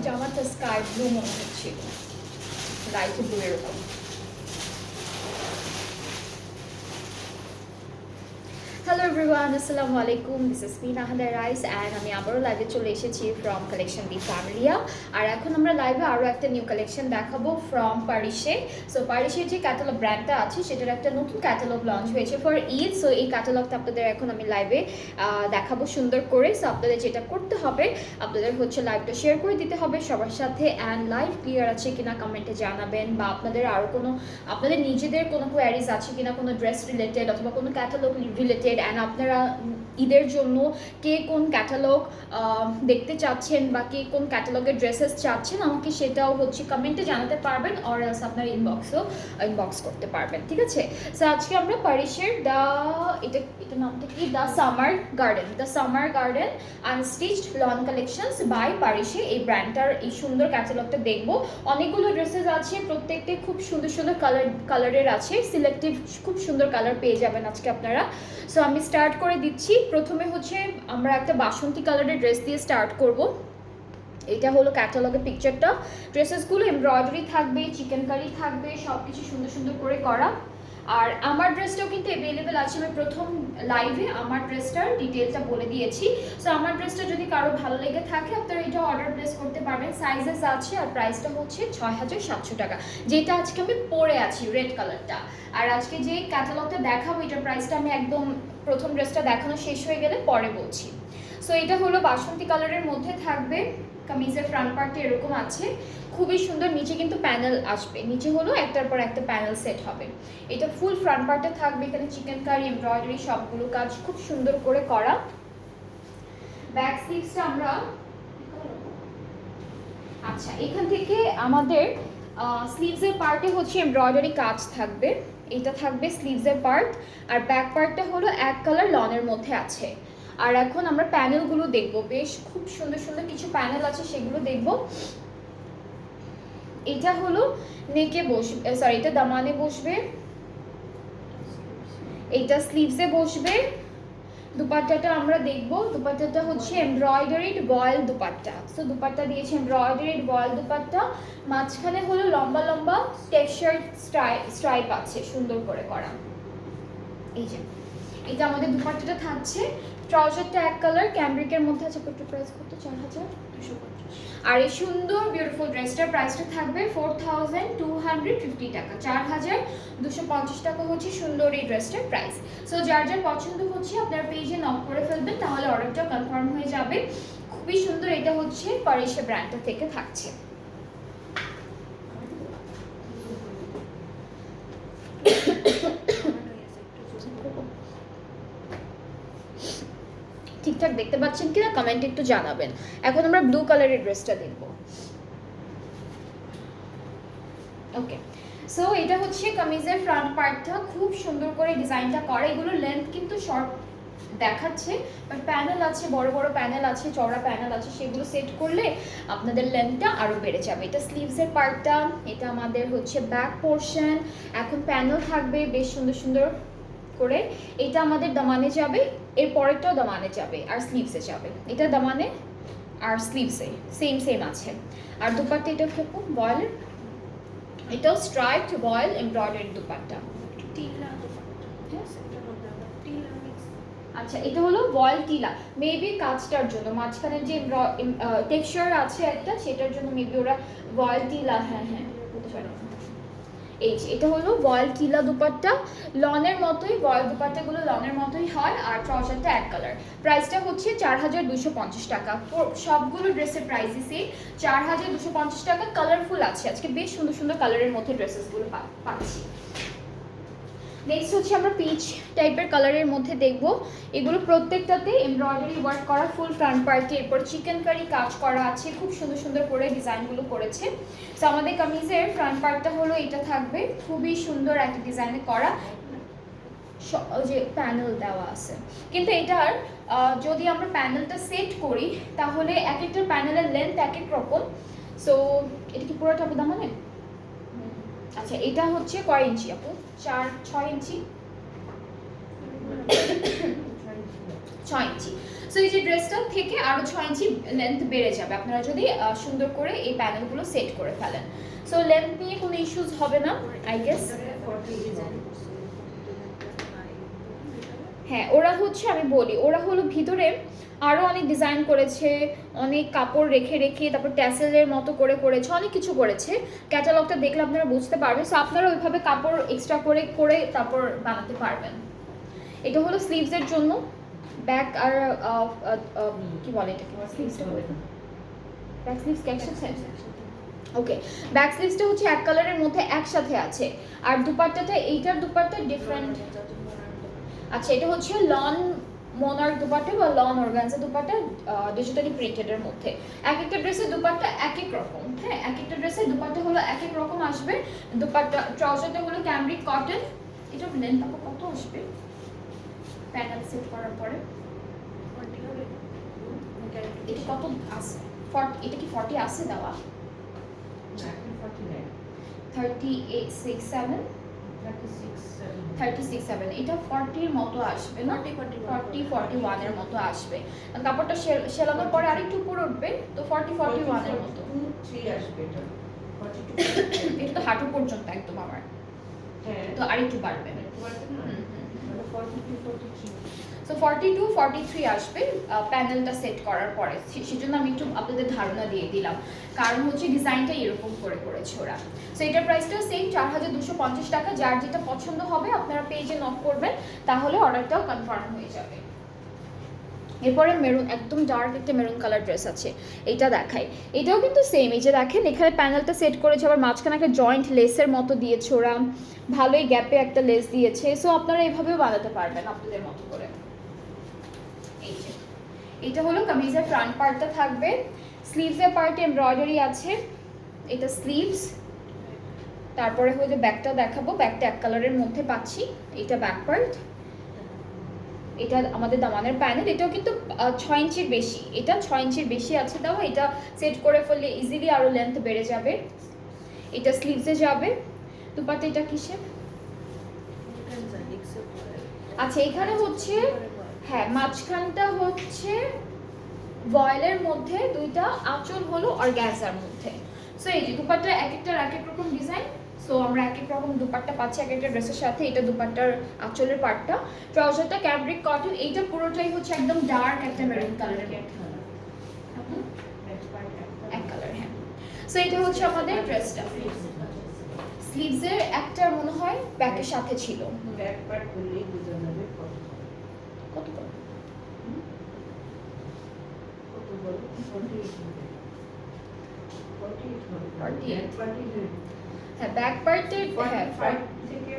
জামাটা sky blue মনে হচ্ছে, লাইট ব্লু এরকম। হ্যালো এভরিওয়ান, আসসালামু আলাইকুম। This is me নাহাদা rice and আমি আবারও লাইভে চলে এসেছি ফ্রম কালেকশন দি ফ্যামিলিয়া। আর এখন আমরা লাইভে আরও একটা নিউ কালেকশন দেখাবো ফ্রম পারিশে। সো পারিশের যে ক্যাটালগ ব্র্যান্ডটা আছে সেটার একটা নতুন ক্যাটালগ লঞ্চ হয়েছে ফর ঈদ। সো এই ক্যাটালগটা আপনাদের এখন আমি লাইভে দেখাবো সুন্দর করে। সো আপনাদের যেটা করতে হবে, আপনাদের হচ্ছে লাইভটা শেয়ার করে দিতে হবে সবার সাথে, অ্যান্ড লাইভ ক্লিয়ার আছে কিনা কমেন্টে জানাবেন, বা আপনাদের আরও কোনো আপনাদের নিজেদের কোনো কোয়ারিজ আছে কিনা কোনো ড্রেস রিলেটেড অথবা কোনো ক্যাটালগ রিলেটেড, অ্যান্ড আপনারা ঈদের জন্য কে কোন ক্যাটালগ দেখতে চাচ্ছেন বা কে কোন ক্যাটালগের ড্রেসেস চাচ্ছেন আমাকে সেটাও হচ্ছে কমেন্টে জানাতে পারবেন, অর এলস আপনার ইনবক্স করতে পারবেন, ঠিক আছে। সো আজকে আমরা পারিশের এটা নামটা কি, the summer garden unstitched lawn collections by পারিশে, এই ব্র্যান্ডটার এই সুন্দর ক্যাটালগটা দেখবো। অনেকগুলো ড্রেসেস আছে, প্রত্যেকটি খুব সুন্দর সুন্দর কালারের আছে, সিলেক্টিভ খুব সুন্দর কালার পেয়ে যাবেন আজকে আপনারা। সো আমি স্টার্ট করে দিচ্ছি। প্রথমে হচ্ছে আমরা একটা বাসন্তী কালারের ড্রেস দিয়ে স্টার্ট করব। এটা হলো ক্যাটালগের পিকচারটা। ড্রেসেসগুলো এমব্রয়ডারি থাকবে, চিকেন কারি থাকবে, সব কিছু সুন্দর সুন্দর করে করা। আর আমার ড্রেসটাও কিন্তু অ্যাভেলেবেল আছে, আমি প্রথম লাইভে আমার ড্রেসটার ডিটেলটা বলে দিয়েছি। সো আমার ড্রেসটা যদি কারো ভালো লেগে থাকে আপনারা এটা অর্ডার প্লেস করতে পারবেন। সাইজেস আছে আর প্রাইসটা হচ্ছে ৬,৭০০ টাকা, যেটা আজকে আমি পরে আছি রেড কালারটা। আর আজকে যে ক্যাটালগটা দেখাবো এটার প্রাইসটা আমি একদম প্রথম ড্রেসটা দেখানো শেষ হয়ে গেলে পরে বলছি। সো এটা হলো বাসন্তী কালারের মধ্যে থাকবে, কামিজের ফ্রন্ট পার্টে এরকম আছে, খুবই সুন্দর। নিচে কিন্তু প্যানেল আসবে, নিচে হলো একটার পর একটা প্যানেল সেট হবে। এটা ফুল ফ্রন্ট পার্টে থাকবে, এখানে চিকেন কারি এমব্রয়ডারি সবগুলো কাজ খুব সুন্দর করে করা। ব্যাক স্লিভসটা আমরা আচ্ছা এখান থেকে আমাদের স্লিভসের পার্টে হচ্ছে এমব্রয়ডারি কাজ থাকবে, এটা থাকবে স্লিভসের পার্ট। আর ব্যাক পার্টটা হলো এক কালার লনের মধ্যে আছে। আর এখন আমরা প্যানেলগুলো দেখব, বেশ খুব সুন্দর সুন্দর কিছু প্যানেল আছে সেগুলো দেখব। এটা হলো নেকে বসবে, সরি এটা দামানে বসবে, এটা স্লিভসে বসবে। দুপাট্টাটা আমরা দেখব, দুপাট্টাটা হচ্ছে embroidered voile dupatta. So dupatta দিয়েছে এমব্রয়ডারিড বয়েল দুপাট্টা, মাঝখানে হলো লম্বা লম্বা টেক্সচার স্ট্রাইপ আছে সুন্দর করে করা। এই যে এটা আমাদের দুপাট্টাটা থাকছে। ট্রাউজারটা এক কালার ক্যামব্রিকের মধ্যে আছে, কত প্রাইস কত, ৪,২৫০। আর এই সুন্দর বিউটিফুল ড্রেসটার প্রাইসটা থাকবে 4,250 টাকা, 4,250 টাকা হচ্ছে সুন্দর এই ড্রেসটার প্রাইস। সো যার যার পছন্দ হচ্ছে আপনার পেজে নক করে ফেলবেন, তাহলে অর্ডারটা কনফার্ম হয়ে যাবে। খুবই সুন্দর, এটা হচ্ছে পারিশে ব্র্যান্ডটা থেকে থাকছে। ঠিকঠাক দেখতে পাচ্ছেন কিনা কমেন্টে একটু জানাবেন। এখন আমরা ব্লু কালারের ড্রেসটা দেখব। ওকে, সো এটা হচ্ছে কামিজের ফ্রন্ট পার্টটা, খুব সুন্দর করে ডিজাইনটা করা। এগুলো লেন্থ কিন্তু শর্ট দেখাচ্ছে, বাট প্যানেল আছে, বড় বড় প্যানেল আছে, চওড়া প্যানেল আছে, সেগুলো সেট করলে আপনাদের লেন্থটা আরও বেড়ে যাবে। এটা স্লিভসের পার্টটা, এটা আমাদের হচ্ছে ব্যাক পোর্শন। এখন প্যানেল থাকবে বেশ সুন্দর সুন্দর করে। এটা আমাদের দামানে যাবে, এর পরেরটাও দামানে যাবে আর স্লিভসে যাবে। এটা দামানে আর স্লিভসে সেম আছে। আর দুপাট্টা এটা খুব বয়েল, এটাও স্ট্রাইপড বয়েল এমব্রয়ডারি দুপাট্টা। আচ্ছা এটা হলো বয়েল টিলা, মেবি কাজটার জন্য মাঝখানে যে টেক্সচার আছে একটা, সেটার জন্য মেবি ওরা বয়েল টিলা, হ্যাঁ হতে পারে। এই যে এটা হলো বয়েল টিলা দুপাট্টা, লনের মতোই, বয়েল দুপাট্টাগুলো লনের মতোই হয়। আর ট্রাউজারটা এক কালার, প্রাইসটা হচ্ছে 4,250 টাকা। সবগুলো ড্রেসের প্রাইসই সেম, 4,250 টাকা। কালারফুল আছে আজকে, বেশ সুন্দর সুন্দর কালারের মধ্যে ড্রেসেসগুলো পাচ্ছি। নেক্সট হচ্ছে আমরা পিচ টাইপের কালারের মধ্যে দেখব। এগুলো প্রত্যেকটাতে এমব্রয়ডারি ওয়ার্ক করা, ফুল ফ্রন্ট পার্টে এরপর চিকেন কারি কাজ করা আছে, খুব সুন্দর সুন্দর করে ডিজাইনগুলো করেছে। তো আমাদের কামিজের ফ্রন্ট পার্টটা হলো এটা থাকবে, খুবই সুন্দর একটা ডিজাইনে করা, যে প্যানেল দেওয়া আছে। কিন্তু এটার যদি আমরা প্যানেলটা সেট করি তাহলে এক একটা প্যানেলের লেন্থ এক এক রকম। সো এটা কি পুরোটা দামানে? আচ্ছা এটা হচ্ছে কয় ইঞ্চি আপু? 6 ইঞ্চি, 6 ইঞ্চি। সো এই যে ড্রেসটা থেকে আরো 6 ইঞ্চি লেন্থ বেড়ে যাবে আপনারা যদি সুন্দর করে এই প্যানেলগুলো সেট করে ফেলেন। সো লেন্থ নিয়ে কোনো ইস্যুস হবে না আই গেস। হ্যাঁ ওরা হচ্ছে আমি বলি ওরা হলো ভিতরে আরো অনেক ডিজাইন করেছে, অনেক কাপড় রেখে রেখে তারপর ট্যাসেলের মতো করে করেছে, অনেক কিছু করেছে। ক্যাটালগটা দেখলে আপনারা বুঝতে পারবেন। সো আপনারা ওইভাবে কাপড় এক্সট্রা করে করে তারপর বানাতে পারবেন। এটা হলো স্লিভসের জন্য, ব্যাক আর কি বলে এটাকে, স্লিভসটা বলে ব্যাক স্লিভস কি একসাথে? ওকে, ব্যাক স্লিভসটা হচ্ছে এক কালারের মধ্যে একসাথে আছে, আর দুপাট্টাটা এইটার দুপাট্টা ডিফারেন্ট। আচ্ছা এটা হচ্ছে লন মোনার্ক দুপাট্টা বা লন অর্গানজা দুপাট্টা, ডিজিটালি প্রিন্টেডের মধ্যে। এক একটা ড্রেসের দুপাট্টা এক এক রকম, হ্যাঁ এক একটা ড্রেসের দুপাট্টা হলো এক এক রকম আসবে। দুপাট্টা ট্রাউজারটা হলো ক্যামব্রিক কটন। এটা লেন্থ আপু কত আসবে প্যানেল সেট করার পরে? এটা কত আছে? 40, এটা কি 40 আছে দেওয়া? 38, 6, 7, 36, 7, এটা 40 এর মতো আসবে না? 40, 41 এর মতো আসবে। কাপড়টা সেলানোর পরে আরেকটু উপরে উঠবে, তো 40, 41 এর মতো আসবে। এটা তো হাঁটু পর্যন্ত একদম আমার, তো আরেকটু বাড়বে। সো 42, 43 আসবে প্যানেলটা সেট করার পরে। সেজন্য আমি একটু আপনাদের ধারণা দিয়ে দিলাম, কারণ হচ্ছে ডিজাইনটা এরকম করে করেছে ওরা। সো এটার প্রাইসটাও সেম 4250 টাকা। যার যেটা পছন্দ হবে আপনারা পেজে নক করবেন, তাহলে অর্ডারটাও কনফার্ম হয়ে যাবে। এরপরে মেরুন, একদম ডার্ক একটা মেরুন কালার ড্রেস আছে, এইটা দেখাই। এটাও কিন্তু সেম, এই যে দেখেন এখানে প্যানেলটা সেট করেছে, আবার মাঝখানে একটা জয়েন্ট লেসের মতো দিয়েছে ওরা, ভালোই গ্যাপে একটা লেস দিয়েছে। সো আপনারা এইভাবেও বানাতে পারবেন আপনাদের মতো করে। এই যে এটা হলো কামিজের ফ্রন্ট পার্টটা থাকবে, স্লিভসের পার্টে এমব্রয়ডারি আছে, এটা স্লিভস। তারপরে হলো ব্যাকটা দেখাবো, ব্যাকটা এক কালারের মধ্যে পাচ্ছি, এটা ব্যাক পার্ট। এটা আমাদের দামানের প্যানেল, এটাও কিন্তু 6 ইঞ্চির বেশি, এটা 6 ইঞ্চির বেশি আছে দেওয়া। এটা সেট করে ফেললে ইজিলি আরো লেন্থ বেড়ে যাবে। এটা স্লিভসে যাবে। দুপাট্টা এটা কিসের? আচ্ছা এখানে হচ্ছে, হ্যাঁ মাঝখানটা হচ্ছে ভয়েলের মধ্যে, দুইটা আঁচল হলো অর্গানজার মধ্যে। সো এই যে দুপাট্টা এক একটার এক এক রকম ডিজাইন। সো আমরা এক এক রকম দুপাট্টা পাচ্ছি এক একটা ড্রেসের সাথে। এটা দুপাট্টার আঁচলের পার্টটা, ট্রাউজারটা ক্যামব্রিক কটন। এইটা পুরোটাই হচ্ছে একদম ডার্ক একটা মেরুন কালারের এক কালার, হ্যাঁ। সো এটা হচ্ছে আমাদের ড্রেসটা। স্লিভসের একটা মনে হয় ব্যাকের সাথে ছিল, ব্যাক পার্ট করলেই বোঝা যাবে কত কত হ্যাঁ ব্যাক পার্টে, হ্যাঁ 5 থেকে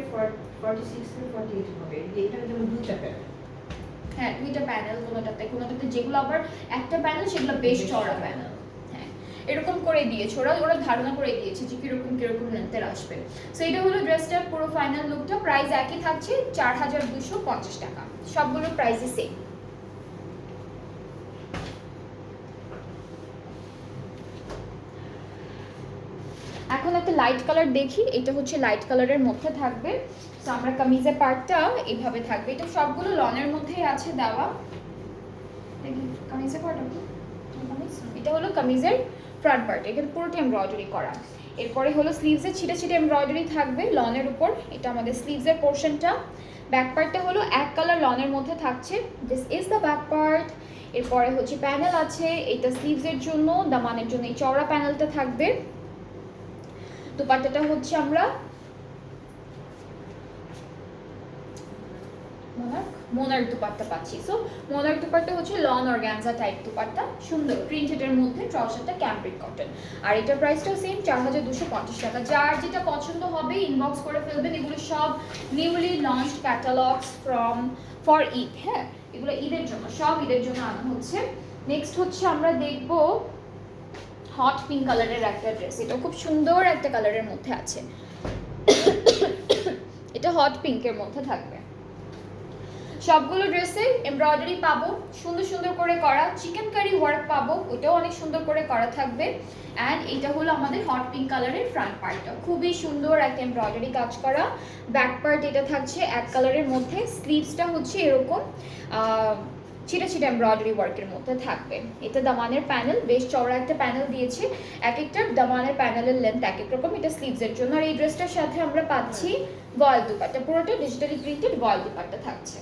46 থেকে 48 হবে। এটা যেমন দুটো প্যানেল, হ্যাঁ দুইটা প্যানেল, কোনোটাতে যেগুলো আবার একটা প্যানেল সেগুলো বেশ চওড়া প্যানেল, হ্যাঁ এরকম করে দিয়েছে ওরা। ওরা ধারণা করে দিয়েছে যে কিরকম কিরকম লেন্থের আসবে। সো এটা হলো ড্রেসটার পুরো ফাইনাল লুকটা। প্রাইস একই থাকছে 4250 টাকা, সবগুলো প্রাইসই সেম। এখন একটা লাইট কালার দেখি, এটা হচ্ছে লাইট কালারের মধ্যে থাকবে। তো আমরা কামিজের পার্টটা এইভাবে থাকবে, এটা সবগুলো লনের মধ্যেই আছে দেওয়া। কামিজের পার্ট, এটা হলো কামিজের ফ্রন্ট পার্ট, এখানে পুরোটা এমব্রয়ডারি করা। এরপরে হলো স্লিভসের ছিটে ছিটে এমব্রয়ডারি থাকবে লনের উপর, এটা আমাদের স্লিভসের পোর্শনটা। ব্যাক পার্টটা হলো এক কালার লনের মধ্যে থাকছে, this is the back part. এরপরে হচ্ছে প্যানেল আছে, এটা স্লিভসের জন্য, দামানের জন্য এই চওড়া প্যানেলটা থাকবে। দুপাট্টাটা হচ্ছে আমরা মোনার্ক দুপাট্টা পাচ্ছি। সো মোনার্ক দুপাট্টা হচ্ছে লন অর্গানজা টাইপ দুপাট্টা, সুন্দর প্রিন্টেডের মধ্যে, ট্রাউজারটা ক্যামব্রিক কটন। আর এটার প্রাইসটাও সেম 4250 টাকা। যার যেটা পছন্দ হবে ইনবক্স করে ফেলবেন। এগুলো সব newly launched catalogues for Eid, হ্যাঁ এগুলো ঈদের জন্য, সব ঈদের জন্য আনা হচ্ছে। নেক্সট হচ্ছে আমরা দেখব হট পিঙ্ক কালারের একটা ড্রেস, এটা খুব সুন্দর একটা কালারের মধ্যে আছে। এটা হট পিঙ্কের মধ্যে থাকবে। সবগুলো ড্রেসে এমব্রয়ডারি পাবো, সুন্দর সুন্দর করে করা চিকেন কারি ওয়ার্ক পাবো, ওটাও অনেক সুন্দর করে করা থাকবে। অ্যান্ড এটা হলো আমাদের হট পিঙ্ক কালারের ফ্রন্ট পার্টটা, খুবই সুন্দর একটা এমব্রয়ডারি কাজ করা। ব্যাক পার্ট এটা থাকছে এক কালারের মধ্যে, স্লিভসটা হচ্ছে এরকম ছিটা ছিটা এমব্রয়ডারি ওয়ার্কের মধ্যে থাকবে। এটা দামানের প্যানেল, বেশ চওড়া একটা প্যানেল দিয়েছে। এক একটা দামানের প্যানেলের লেন্থ এক এক রকম। এটা স্লিভসের জন্য। আর এই ড্রেসটার সাথে আমরা পাচ্ছি ভয়েল দুপাট্টা, পুরোটা ডিজিটালি প্রিন্টেড ভয়েল দুপাট্টা থাকছে।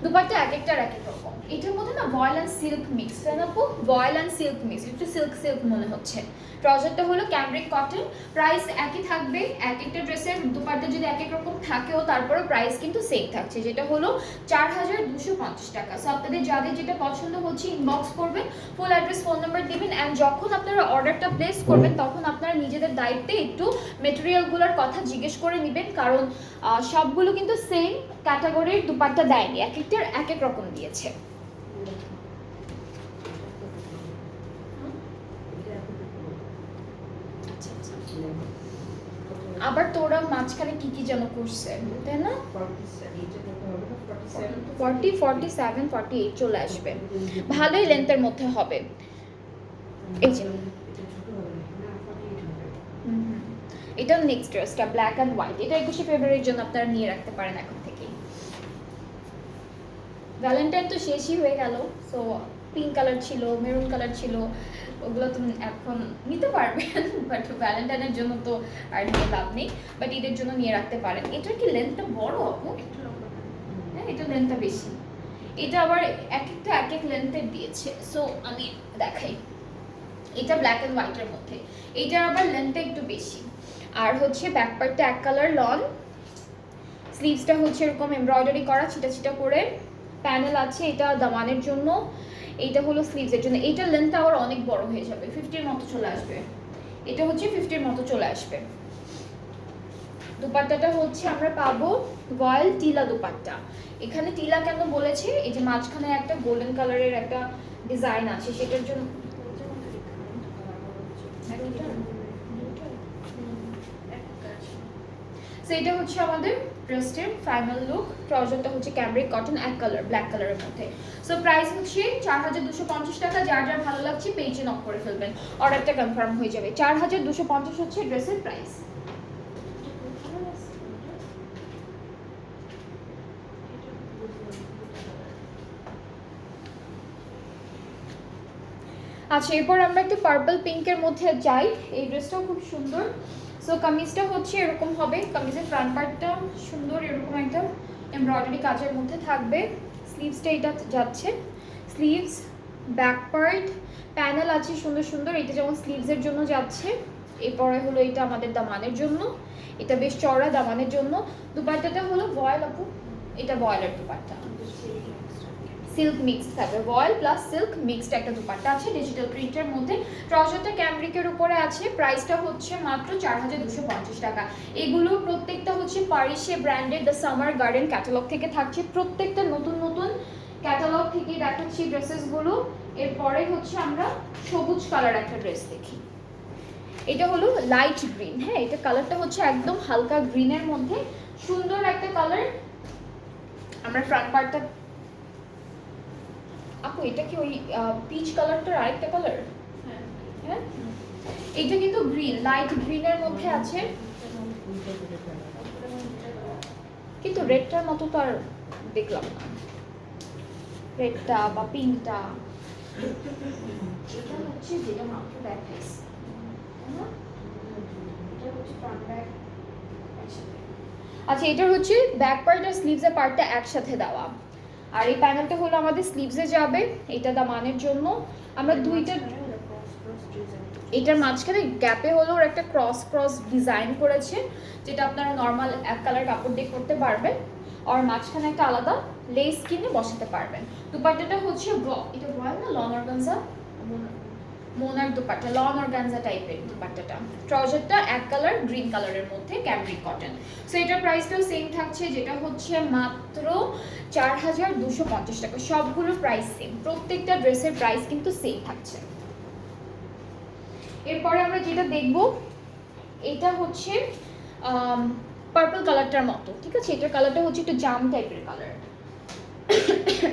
দুপাট্টা এক একটার এক এক রকম। এটার মধ্যে না ভয়েল অ্যান্ড সিল্ক মিক্স, তাই না আপু? ভয়েল অ্যান্ড সিল্ক মিক্স, একটু সিল্ক সিল্ক মনে হচ্ছে। ট্রাউজারটা হলো ক্যামব্রিক কটন, প্রাইস একই থাকবে। এক একটা ড্রেসের দুপাট্টা যদি এক এক রকম থাকেও তারপরেও প্রাইস কিন্তু সেম থাকছে, যেটা হলো 4250 টাকা। সো আপনাদের যাদের যেটা পছন্দ হচ্ছে ইনবক্স করবেন, ফুল অ্যাড্রেস ফোন নাম্বার দিবেন, অ্যান্ড যখন আপনারা অর্ডারটা প্লেস করবেন তখন আপনারা নিজেদের দায়িত্বে একটু মেটেরিয়ালগুলোর কথা জিজ্ঞেস করে নেবেন, কারণ সবগুলো কিন্তু সেম ক্যাটাগরির দুপাট্টা দেয়নি, এক একটার এক এক রকম দিয়েছে। আবার তোরা মাঝখানে কি কি যেন করছে, তাই না? 40, 47, 48 চলে আসবে, ভালোই লেন্থের মধ্যে হবে। এই যে এটা নেক্সট ড্রেসটা ব্ল্যাক অ্যান্ড হোয়াইট, এটা 21শে ফেব্রুয়ারির জন্য আপনারা নিয়ে রাখতে পারেন এখন থেকেই। ভ্যালেন্টাইন তো শেষই হয়ে গেল, সো পিঙ্ক কালার ছিল, মেরুন কালার ছিল, ওগুলো তো এখন নিতে পারবেন, বাট ভ্যালেন্টাইনের জন্য তো আর নিয়ে লাভ নেই, বাট ঈদের জন্য নিয়ে রাখতে পারেন। এটার কি লেন্থটা বড় আপু? হ্যাঁ, এটা লেন্থটা বেশি। এটা আবার এক একটা এক এক লেন্থের দিয়েছে, সো আমি দেখাই। এটা ব্ল্যাক অ্যান্ড হোয়াইটের মধ্যে, এটা আবার লেন্থটা একটু বেশি। আর হচ্ছে ব্যাক পার্টটা এক কালার লন, স্লিভসটা হচ্ছে এরকম এমব্রয়ডারি করা ছিটা ছিটা করে, প্যানেল আছে। এটা দামানের জন্য, এইটা হলো স্লিভসের জন্য। এইটার লেন্থটা আবার অনেক বড় হয়ে যাবে, 50-এর মতো চলে আসবে। এটা হচ্ছে 50-এর মতো চলে আসবে। দুপাট্টাটা হচ্ছে আমরা পাবো ভয়েল টিলা দুপাট্টা। এখানে টিলা কেন বলেছে, এই যে মাঝখানে একটা গোল্ডেন কালারের একটা ডিজাইন আছে, সেটার জন্য। সো এটা হচ্ছে আমাদের ড্রেসের ফাইনাল লুক। ট্রাউজারটা হচ্ছে ক্যামব্রিক কটন এক কালার, ব্ল্যাক কালারের মধ্যে। সো প্রাইস হচ্ছে 4250 টাকা। যার যার ভালো লাগছে পেজে নক করে ফেলবেন, অর্ডারটা কনফার্ম হয়ে যাবে। 4250 হচ্ছে ড্রেসের প্রাইস। আচ্ছা, এরপর আমরা একটু পার্পল পিঙ্কের মধ্যে যাই। এই ড্রেসটাও খুব সুন্দর। সো কামিজটা হচ্ছে এরকম হবে, কামিজের ফ্রন্ট পার্টটা সুন্দর এরকম একটা এমব্রয়ডারি কাজের মধ্যে থাকবে। স্লিভসটা এটা যাচ্ছে, স্লিভস ব্যাক পার্ট প্যানেল আছে সুন্দর সুন্দর। এটা যেমন স্লিভসের জন্য যাচ্ছে, এরপরে হলো এটা আমাদের দামানের জন্য, এটা বেশ চওড়া দামানের জন্য। দুপাট্টাটা হলো ভয়েল আপু, এটা ভয়েলের দুপাট্টা, সিল্ক মিক্স থাকবে, ভয়েল প্লাস সিল্ক মিক্সড একটা দুপাট্টা আছে ডিজিটাল প্রিন্টের মধ্যে। ট্রাউজারটা ক্যামব্রিকের উপরে আছে, প্রাইসটা হচ্ছে মাত্র 4250 টাকা। এগুলো প্রত্যেকটা হচ্ছে পারিসে ব্র্যান্ডের দ্য সামার গার্ডেন ক্যাটালগ থেকে থাকছে, প্রত্যেকটা নতুন নতুন ক্যাটালগ থেকে দেখাচ্ছি ড্রেসেসগুলো। এরপরে হচ্ছে আমরা সবুজ কালার একটা ড্রেস দেখি। এটা হলো লাইট গ্রিন, হ্যাঁ এটা কালারটা হচ্ছে একদম হালকা গ্রিনের মধ্যে, সুন্দর একটা কালার। আমরা ফ্রন্ট পার্টটা, আপু এটা কি ওই পিচ কালারটার আরেকটা কালার? হ্যাঁ, এটা কিন্তু গ্রিন, লাইট গ্রিনের মধ্যে আছে, কিন্তু রেডটার মতো তো আর দেখলাম না, রেডটা বা পিঙ্কটা। এটা হচ্ছে যেটা মাত্র দেখাইছি, আচ্ছা এটার হচ্ছে ব্যাক পার্ট আর স্লিভসের পার্টটা একসাথে দেওয়া। আর এই প্যানেলটা হলো আমাদের স্লিভসে যাবে, এটা দামানের জন্য। আমরা দুইটা, এটার মাঝখানে গ্যাপে হলো ওর একটা ক্রস ক্রস ডিজাইন করেছে, যেটা আপনারা নর্মাল এক কালার কাপড় দিয়ে করতে পারবেন, আর মাঝখানে একটা আলাদা লেস কিনে বসাতে পারবেন। দুপাট্টাটা হচ্ছে এটা বয় না লন অর্গানজা, মোনার দুপাট্টা, লন অর্গানজা টাইপের দুপাট্টাটা। ট্রাউজারটা এক কালার গ্রিন কালারের মধ্যে ক্যামব্রিক কটন। সো এটার প্রাইসটাও সেম থাকছে, যেটা হচ্ছে মাত্র 4250 টাকা। সবগুলোর প্রাইস সেম, প্রত্যেকটা ড্রেসের প্রাইস কিন্তু সেম থাকছে। এরপরে আমরা যেটা দেখব, এটা হচ্ছে পার্পল কালারটার মতো, ঠিক আছে? এটার কালারটা হচ্ছে একটু জাম টাইপের কালার,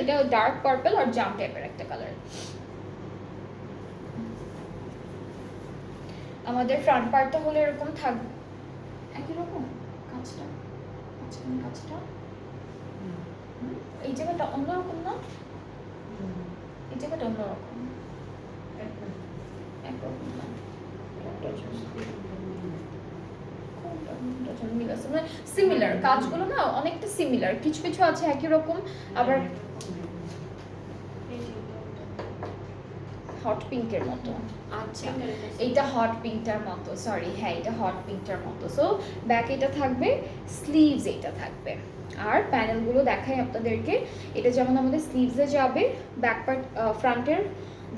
এটা ডার্ক পার্পল আর জাম টাইপের একটা কালার। আমাদের ফ্রন্ট পার্টটা হলো এরকম থাকবে, একই রকম কাজটা, মাঝখানে কাজটা এই জায়গাটা অন্যরকম না, এই জায়গাটা অন্যরকম, একরকম না, সিমিলার কাজগুলো না অনেকটা সিমিলার, কিছু কিছু আছে একই রকম আবার হট পিঙ্কের মতো। আচ্ছা এইটা হট পিঙ্কটার মতো, সরি হ্যাঁ এটা হট পিঙ্কটার মতো। সো ব্যাক এটা থাকবে, স্লিভস এটা থাকবে। আর প্যানেলগুলো দেখাই আপনাদেরকে, এটা যেমন আমাদের স্লিভসে যাবে, ব্যাক পার্ট ফ্রন্টের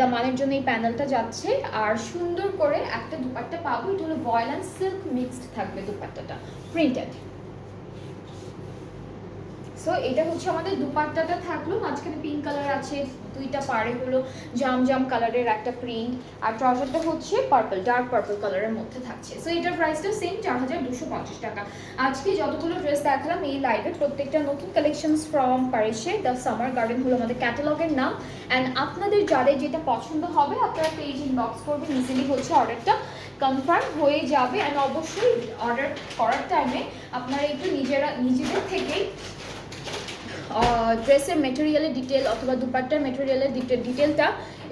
দামানের জন্য এই প্যানেলটা যাচ্ছে, আর সুন্দর করে একটা দুপাট্টা পাবো, এটা হলো ভয়েল অ্যান্ড সিল্ক মিক্সড থাকবে দুপাট্টাটা, প্রিন্টেড। সো এটা হচ্ছে আমাদের দুপাট্টাটা থাকলো, মাঝখানে পিঙ্ক কালার আছে, দুইটা পাড়ে হলো জাম জাম কালারের একটা প্রিন্ট, আর ট্রাউজারটা হচ্ছে পার্পল, ডার্ক পার্পল কালারের মধ্যে থাকছে। সো এটার প্রাইসটা সেম 4250 টাকা। আজকে যতগুলো ড্রেস দেখালাম এই লাইভে প্রত্যেকটা নতুন কালেকশনস ফ্রম প্যারিসে, দ্য সামার গার্ডেন হলো আমাদের ক্যাটালগের নাম। অ্যান্ড আপনাদের যাদের যেটা পছন্দ হবে আপনারা পেজ ইনবক্স করবেন, ইজিলি হচ্ছে অর্ডারটা কনফার্ম হয়ে যাবে। অ্যান্ড অবশ্যই অর্ডার করার টাইমে আপনারা একটু নিজেদের থেকেই ড্রেসের মেটেরিয়ালের ডিটেল অথবা দুপাট্টার মেটেরিয়ালের ডিটেলটা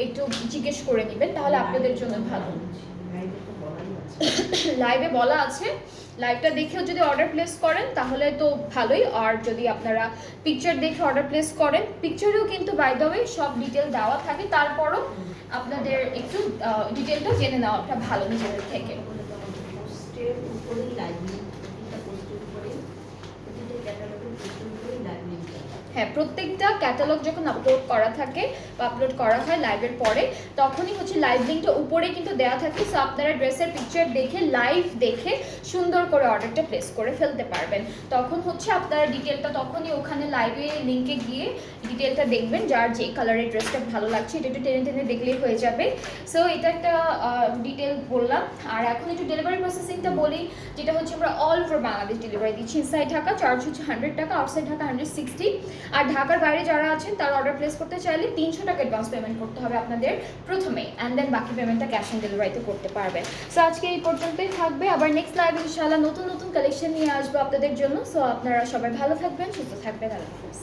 একটু জিজ্ঞেস করে নেবেন, তাহলে আপনাদের জন্য ভালো। লাইভে বলা আছে, লাইভটা দেখেও যদি অর্ডার প্লেস করেন তাহলে তো ভালোই, আর যদি আপনারা পিকচার দেখে অর্ডার প্লেস করেন, পিকচারেও কিন্তু বাই দ্য ওয়ে সব ডিটেল দেওয়া থাকে, তারপরও আপনাদের একটু ডিটেলটা জেনে নেওয়াটা ভালো নিজেদের থেকে। হ্যাঁ প্রত্যেকটা ক্যাটালগ যখন আপলোড করা থাকে বা আপলোড করা হয় লাইভের পরে, তখনই হচ্ছে লাইভ লিঙ্কটা উপরে কিন্তু দেওয়া থাকে। সো আপনারা ড্রেসের পিকচার দেখে লাইভ দেখে সুন্দর করে অর্ডারটা প্লেস করে ফেলতে পারবেন। তখন হচ্ছে আপনারা ডিটেলটা তখনই ওখানে লাইভে লিঙ্কে গিয়ে ডিটেলটা দেখবেন, যার যে কালারের ড্রেসটা ভালো লাগছে এটা একটু টেনে টেনে দেখলেই হয়ে যাবে। সো এটা একটা ডিটেল বললাম। আর এখন একটু ডেলিভারি প্রসেসিংটা বলি, যেটা হচ্ছে আমরা অল ওভার বাংলাদেশ ডেলিভারি দিচ্ছি। ইনসাইড ঢাকা চার্জ হচ্ছে 100 টাকা, আউটসাইড ঢাকা 160। আর ঢাকার বাইরে যারা আছেন তারা অর্ডার প্লেস করতে চাইলে 300 টাকা অ্যাডভান্স পেমেন্ট করতে হবে আপনাদের প্রথমে, অ্যান্ড দেন বাকি পেমেন্টটা ক্যাশ অন ডেলিভারিতে করতে পারবেন। সো আজকে এই পর্যন্তই থাকবে, আবার নেক্সট লাইভে ইনশাআল্লাহ নতুন নতুন কালেকশন নিয়ে আসবো আপনাদের জন্য। সো আপনারা সবাই ভালো থাকবেন, সুস্থ থাকবেন, আল্লাহ হাফেজ।